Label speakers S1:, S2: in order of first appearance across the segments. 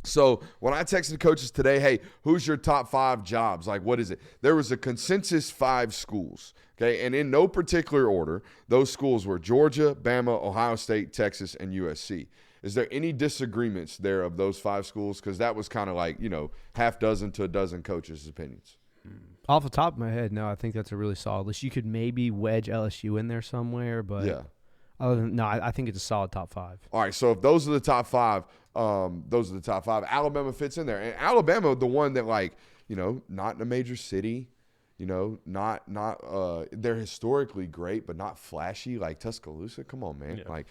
S1: So when I texted coaches today, hey, who's your top 5 jobs? Like, what is it? There was a consensus 5 schools, okay? And in no particular order, those schools were Georgia, Bama, Ohio State, Texas, and USC. Is there any disagreements there of those 5 schools? Because that was kind of like, half dozen to a dozen coaches' opinions.
S2: Off the top of my head, no, I think that's a really solid list. You could maybe wedge LSU in there somewhere, but
S1: Yeah.
S2: other than I think it's a solid top 5.
S1: All right, so if those are the top 5, those are the top 5. Alabama fits in there. And Alabama, the one that, like, not in a major city, not they're historically great, but not flashy like Tuscaloosa. Come on, man.
S2: Yeah.
S1: Like,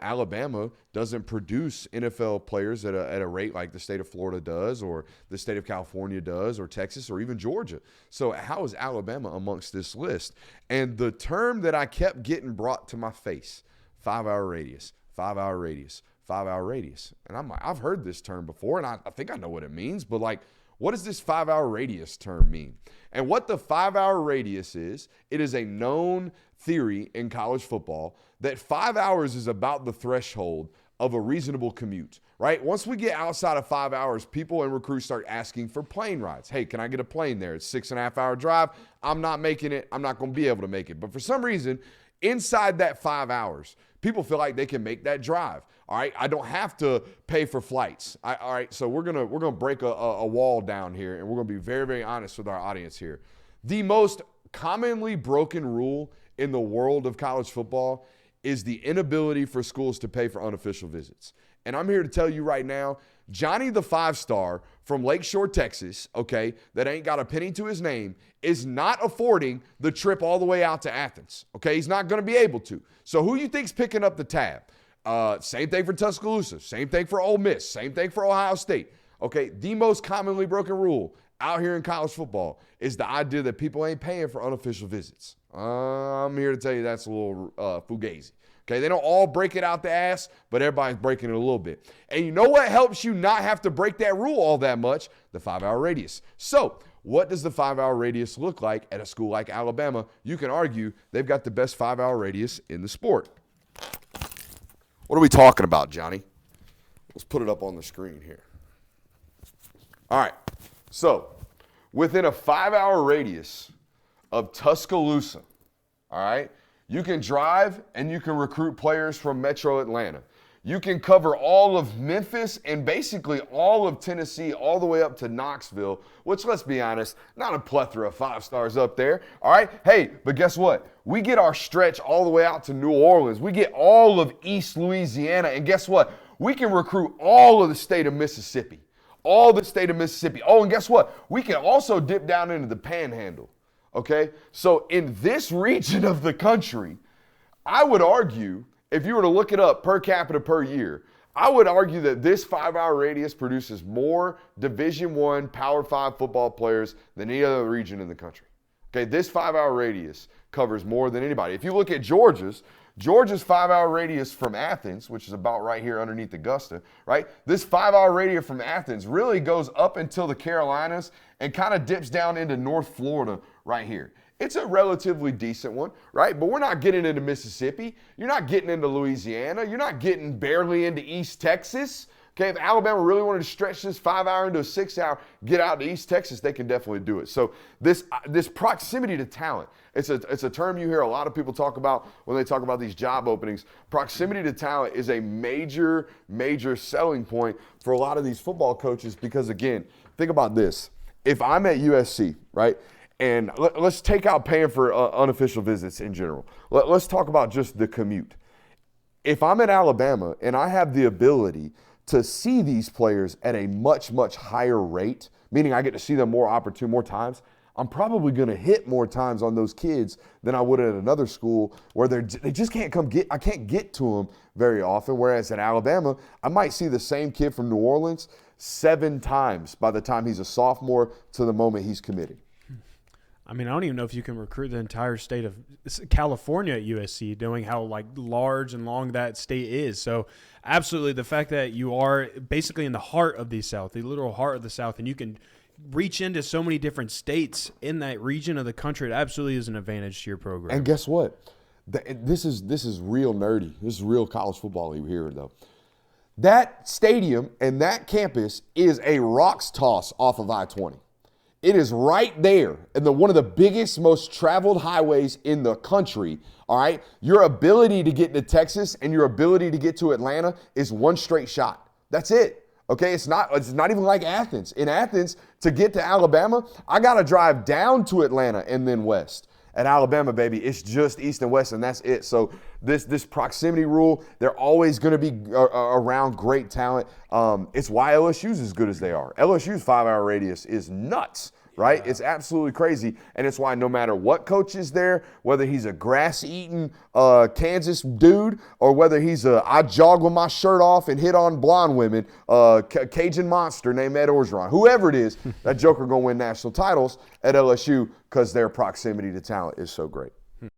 S1: Alabama doesn't produce NFL players at a rate like the state of Florida does, or the state of California does, or Texas, or even Georgia. So how is Alabama amongst this list? And the term that I kept getting brought to my face, 5-hour radius, 5-hour radius, 5-hour radius. And I'm like, I've heard this term before, and I think I know what it means, but like, what does this 5-hour radius term mean? And what the 5-hour radius is, it is a known theory in college football that 5 hours is about the threshold of a reasonable commute, right? Once we get outside of 5 hours, people and recruits start asking for plane rides. Hey, can I get a plane there? It's 6.5 hour drive. I'm not making it. I'm not going to be able to make it. But for some reason, inside that 5 hours, people feel like they can make that drive. All right, I don't have to pay for flights. All right, so we're gonna break a wall down here, and we're gonna be very, very honest with our audience here. The most commonly broken rule in the world of college football is the inability for schools to pay for unofficial visits. And I'm here to tell you right now, Johnny the 5-star from Lakeshore, Texas, okay, that ain't got a penny to his name, is not affording the trip all the way out to Athens, okay? He's not going to be able to. So who you think's picking up the tab? Same thing for Tuscaloosa, same thing for Ole Miss, same thing for Ohio State. Okay, the most commonly broken rule out here in college football is the idea that people ain't paying for unofficial visits. I'm here to tell you that's a little fugazi. Okay, they don't all break it out the ass, but everybody's breaking it a little bit. And you know what helps you not have to break that rule all that much? The 5-hour radius. So what does the 5-hour radius look like at a school like Alabama? You can argue they've got the best 5-hour radius in the sport. What are we talking about, Johnny? Let's put it up on the screen here. All right, so within a 5-hour radius of Tuscaloosa, all right, you can drive and you can recruit players from Metro Atlanta. You can cover all of Memphis and basically all of Tennessee all the way up to Knoxville, which, let's be honest, not a plethora of 5-stars up there, all right? Hey, but guess what? We get our stretch all the way out to New Orleans. We get all of East Louisiana, and guess what? We can recruit all of the state of Mississippi, all the state of Mississippi. Oh, and guess what? We can also dip down into the Panhandle, okay? So in this region of the country, I would argue, if you were to look it up per capita per year, I would argue that this 5-hour radius produces more Division I Power 5 football players than any other region in the country. Okay, this 5-hour radius covers more than anybody. If you look at Georgia's 5-hour radius from Athens, which is about right here underneath Augusta, right? This 5-hour radius from Athens really goes up until the Carolinas and kind of dips down into North Florida right here. It's a relatively decent one, right? But we're not getting into Mississippi. You're not getting into Louisiana. You're not getting barely into East Texas. Okay, if Alabama really wanted to stretch this 5-hour into a 6-hour, get out to East Texas, they can definitely do it. So this proximity to talent, it's a term you hear a lot of people talk about when they talk about these job openings. Proximity to talent is a major, major selling point for a lot of these football coaches because, again, think about this. If I'm at USC, right, and let's take out paying for unofficial visits in general. Let's talk about just the commute. If I'm at Alabama and I have the ability to see these players at a much, much higher rate, meaning I get to see them more times, I'm probably going to hit more times on those kids than I would at another school where they just can't I can't get to them very often. Whereas at Alabama, I might see the same kid from New Orleans 7 times by the time he's a sophomore to the moment he's committed.
S3: I mean, I don't even know if you can recruit the entire state of California at USC, knowing how large and long that state is. So absolutely, the fact that you are basically in the heart of the South, the literal heart of the South, and you can reach into so many different states in that region of the country, it absolutely is an advantage to your program.
S1: And guess what? This is real nerdy. This is real college football here, though. That stadium and that campus is a rocks toss off of I-20. It is right there in one of the biggest, most traveled highways in the country, all right? Your ability to get to Texas and your ability to get to Atlanta is one straight shot. That's it, okay? It's not even like Athens. In Athens, to get to Alabama, I got to drive down to Atlanta and then west. At Alabama, baby, it's just east and west, and that's it. So this proximity rule, they're always going to be around great talent. It's why LSU's as good as they are. LSU's 5-hour radius is nuts, right? Yeah. It's absolutely crazy, and it's why no matter what coach is there, whether he's a grass-eating Kansas dude or whether he's I jog with my shirt off and hit on blonde women, Cajun monster named Ed Orgeron, whoever it is, that joker going to win national titles at LSU because their proximity to talent is so great.